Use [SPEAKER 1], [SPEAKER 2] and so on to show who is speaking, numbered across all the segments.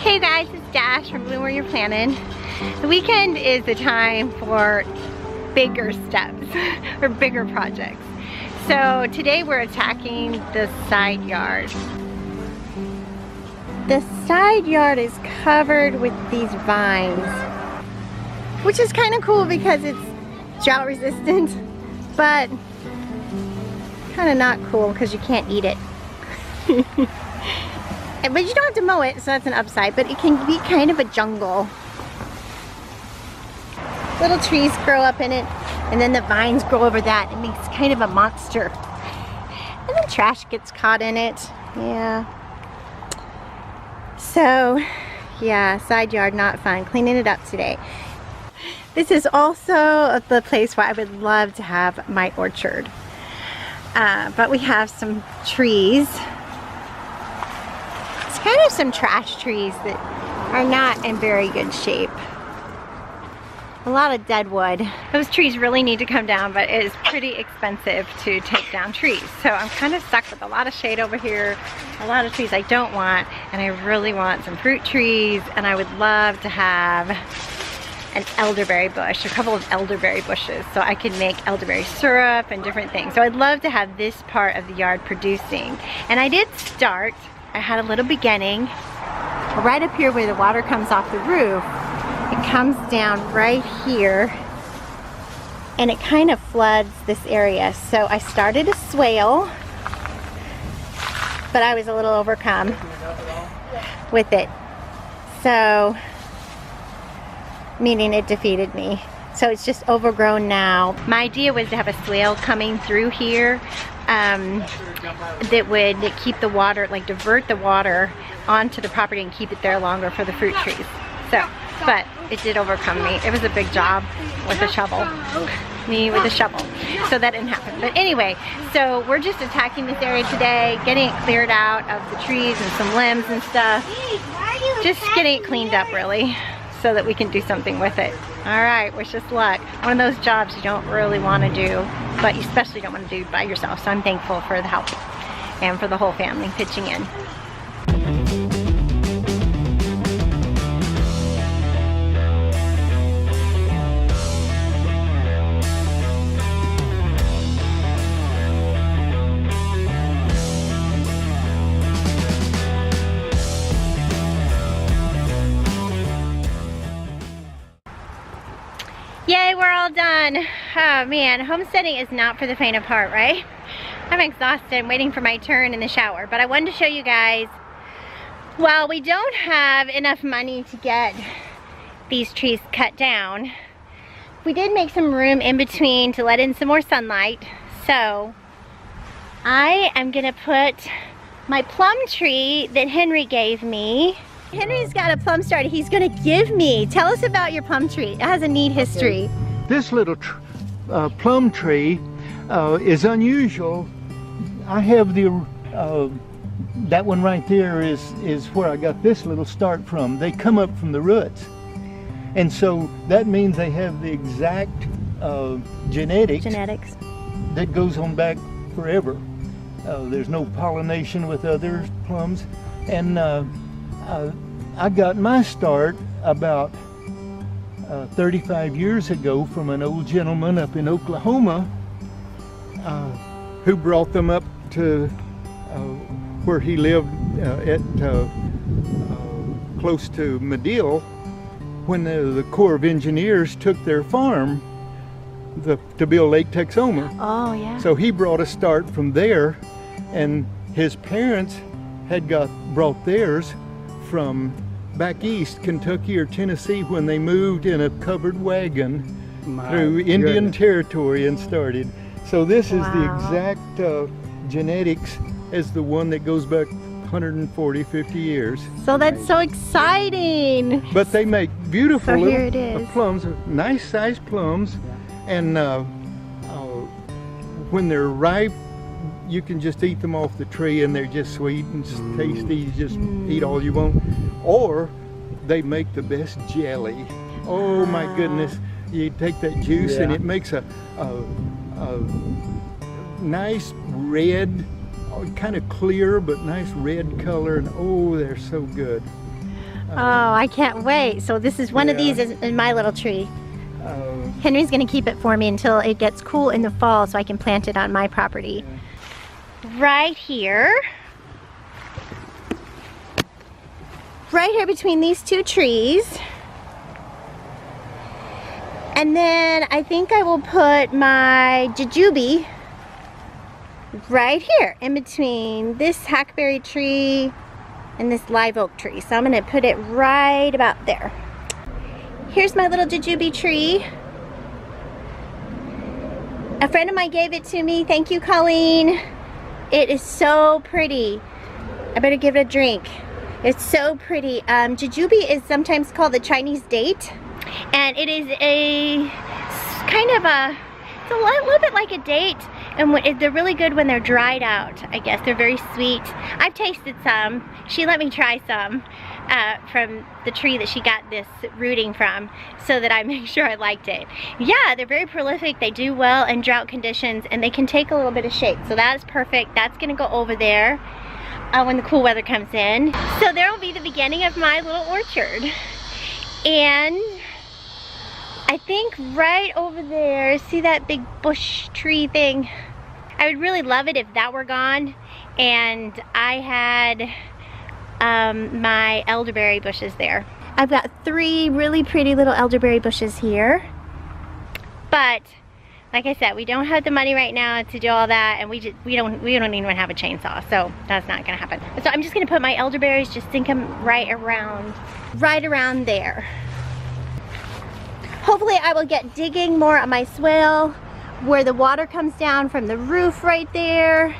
[SPEAKER 1] Hey guys, it's Dash from Bloom Where You're Planted. The weekend is the time for bigger steps or bigger projects. So today we're attacking the side yard. The side yard is covered with these vines, which is kind of cool because it's drought resistant, but kind of not cool because you can't eat it. But you don't have to mow it, so that's an upside, but it can be kind of a jungle. Little trees grow up in it, and then the vines grow over that. It makes kind of a monster. And then trash gets caught in it. Yeah. So, yeah, side yard, not fun. Cleaning it up today. This is also the place where I would love to have my orchard. But we have some trees. It's kind of some trash trees that are not in very good shape. A lot of dead wood. Those trees really need to come down, but it is pretty expensive to take down trees. So I'm kind of stuck with a lot of shade over here, a lot of trees I don't want, and I really want some fruit trees, and I would love to have an elderberry bush, a couple of elderberry bushes, so I could make elderberry syrup and different things. So I'd love to have this part of the yard producing. And I did start, I had a little beginning, right up here where the water comes off the roof. It comes down right here and it kind of floods this area. So I started a swale, but I was a little overcome with it. So, meaning it defeated me. So it's just overgrown now. My idea was to have a swale coming through here that would keep the water, like divert the water onto the property and keep it there longer for the fruit trees. So, but it did overcome me. It was a big job with a shovel. Me with a shovel. So that didn't happen. But anyway, so we're just attacking this area today, getting it cleared out of the trees and some limbs and stuff. Just getting it cleaned up really, so that we can do something with it. All right, wish us luck. One of those jobs you don't really want to do, but you especially don't want to do by yourself. So I'm thankful for the help and for the whole family pitching in. Yay, we're all done. Oh man, homesteading is not for the faint of heart, right? I'm exhausted. I'm waiting for my turn in the shower, but I wanted to show you guys, while we don't have enough money to get these trees cut down, we did make some room in between to let in some more sunlight. So I am gonna put my plum tree that Henry gave me. Henry's got a plum started he's gonna give me. Tell us about your plum tree. It has a neat history.
[SPEAKER 2] This little plum tree is unusual. I have the that one right there is where I got this little start from. They come up from the roots, and so that means they have the exact genetics that goes on back forever. There's no pollination with other plums, and I got my start about 35 years ago from an old gentleman up in Oklahoma who brought them up to where he lived at close to Medill when the Corps of Engineers took their farm to build Lake Texoma.
[SPEAKER 1] Oh yeah.
[SPEAKER 2] So he brought a start from there, and his parents had brought theirs from back east, Kentucky or Tennessee, when they moved in a covered wagon through Indian Territory and started. So this is the exact genetics as the one that goes back 140, 50 years.
[SPEAKER 1] So that's so exciting.
[SPEAKER 2] But they make beautiful
[SPEAKER 1] here
[SPEAKER 2] little
[SPEAKER 1] it is.
[SPEAKER 2] plums, nice sized plums, and when they're ripe, you can just eat them off the tree and they're just sweet and just tasty. You just eat all you want. Or they make the best jelly. Oh my goodness. You take that juice and it makes a nice red, kind of clear but nice red color, and oh, they're so good.
[SPEAKER 1] Oh, I can't wait. So this is one of these in my little tree. Henry's gonna keep it for me until it gets cool in the fall so I can plant it on my property. Right here between these two trees. And then I think I will put my jujubee right here in between this hackberry tree and this live oak tree. So I'm gonna put it right about there. Here's my little jujubee tree. A friend of mine gave it to me. Thank you, Colleen. It is so pretty. I better give it a drink. It's so pretty. Jujubee is sometimes called the Chinese date. And it is a kind of it's a little bit like a date. And they're really good when they're dried out, I guess. They're very sweet. I've tasted some. She let me try some from the tree that she got this rooting from so that I make sure I liked it. Yeah, they're very prolific. They do well in drought conditions and they can take a little bit of shade. So that's perfect. That's gonna go over there when the cool weather comes in. So there will be the beginning of my little orchard. And I think right over there, see that big bush tree thing? I would really love it if that were gone and I had my elderberry bushes there. I've got 3 really pretty little elderberry bushes here. But like I said, we don't have the money right now to do all that, and we don't even have a chainsaw, so that's not gonna happen. So I'm just gonna put my elderberries, just sink them right around there. Hopefully I will get digging more on my swale where the water comes down from the roof right there.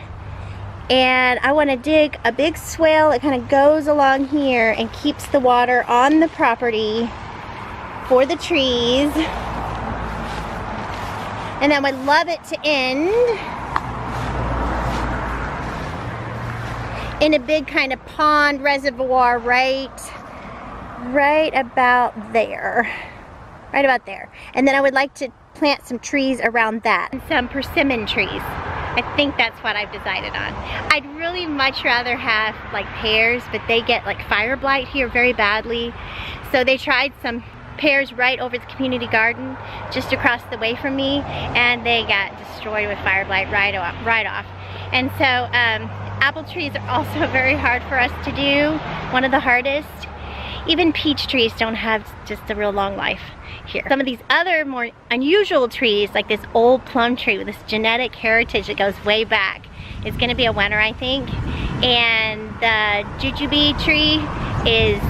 [SPEAKER 1] And I want to dig a big swale that kind of goes along here and keeps the water on the property for the trees. And I would love it to end in a big kind of pond reservoir right about there. Right about there. And then I would like to plant some trees around that. And some persimmon trees. I think that's what I've decided on. I'd really much rather have like pears, but they get like fire blight here very badly. So they tried some pears right over the community garden just across the way from me, and they got destroyed with fire blight right off. And so apple trees are also very hard for us to do, one of the hardest. Even peach trees don't have just a real long life here. Some of these other more unusual trees, like this old plum tree with this genetic heritage that goes way back, is gonna be a winner, I think. And the Jujubee Tree is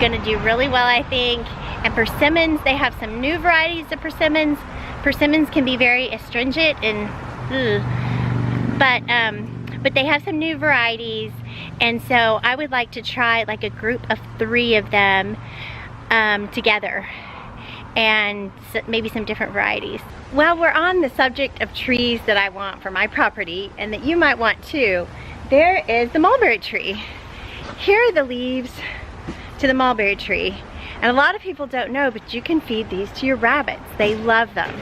[SPEAKER 1] gonna do really well, I think. And persimmons, they have some new varieties of persimmons. Persimmons can be very astringent and but they have some new varieties, and so I would like to try like a group of 3 of them together, and maybe some different varieties. Well, we're on the subject of trees that I want for my property and that you might want too. There is the mulberry tree. Here are the leaves to the mulberry tree, and a lot of people don't know, but you can feed these to your rabbits. They love them.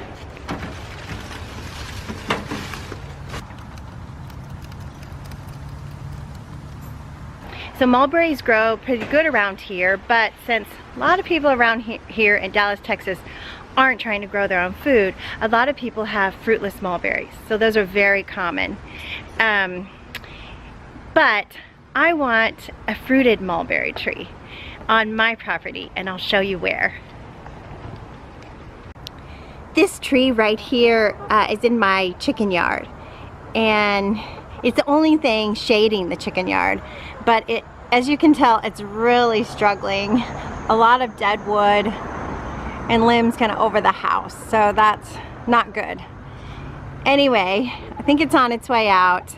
[SPEAKER 1] So mulberries grow pretty good around here, but since a lot of people around here in Dallas, Texas aren't trying to grow their own food, a lot of people have fruitless mulberries. So those are very common. But I want a fruited mulberry tree on my property, and I'll show you where. This tree right here is in my chicken yard, and it's the only thing shading the chicken yard, but as you can tell, it's really struggling. A lot of dead wood and limbs kind of over the house, so that's not good. Anyway, I think it's on its way out,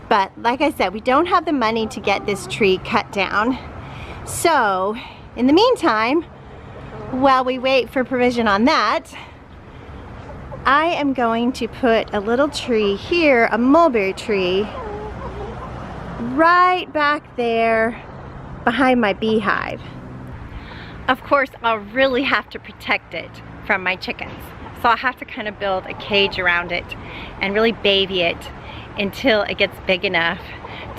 [SPEAKER 1] but like I said, we don't have the money to get this tree cut down. So in the meantime, while we wait for provision on that, I am going to put a little tree here, a mulberry tree, right back there behind my beehive. Of course, I'll really have to protect it from my chickens. So I'll have to kind of build a cage around it and really baby it until it gets big enough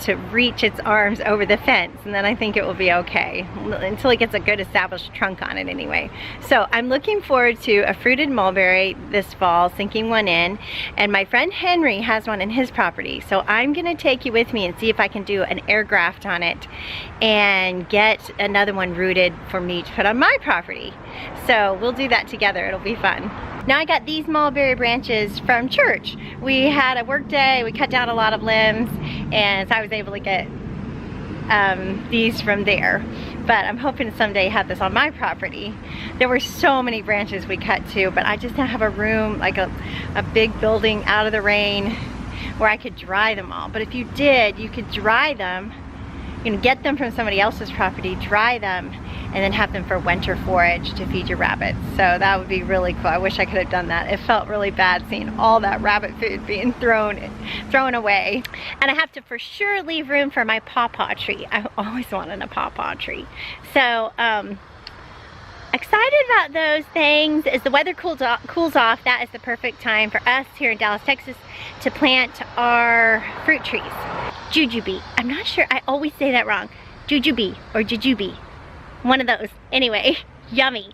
[SPEAKER 1] to reach its arms over the fence, and then I think it will be okay, until it gets a good established trunk on it anyway. So I'm looking forward to a fruited mulberry this fall, sinking one in, and my friend Henry has one in his property, so I'm gonna take you with me and see if I can do an air graft on it and get another one rooted for me to put on my property. So we'll do that together, it'll be fun. Now I got these mulberry branches from church. We had a work day, we cut down a lot of limbs, and so I was able to get these from there. But I'm hoping to someday have this on my property. There were so many branches we cut too, but I just don't have a room, like a big building out of the rain where I could dry them all. But if you did, you could dry them, you know, get them from somebody else's property, dry them, and then have them for winter forage to feed your rabbits. So that would be really cool. I wish I could have done that. It felt really bad seeing all that rabbit food being thrown away. And I have to for sure leave room for my pawpaw tree. I always wanted a pawpaw tree. So excited about those things. As the weather cools off, that is the perfect time for us here in Dallas, Texas to plant our fruit trees. Jujubee. I'm not sure, I always say that wrong. Jujubee or Jujubee. One of those. Anyway, yummy.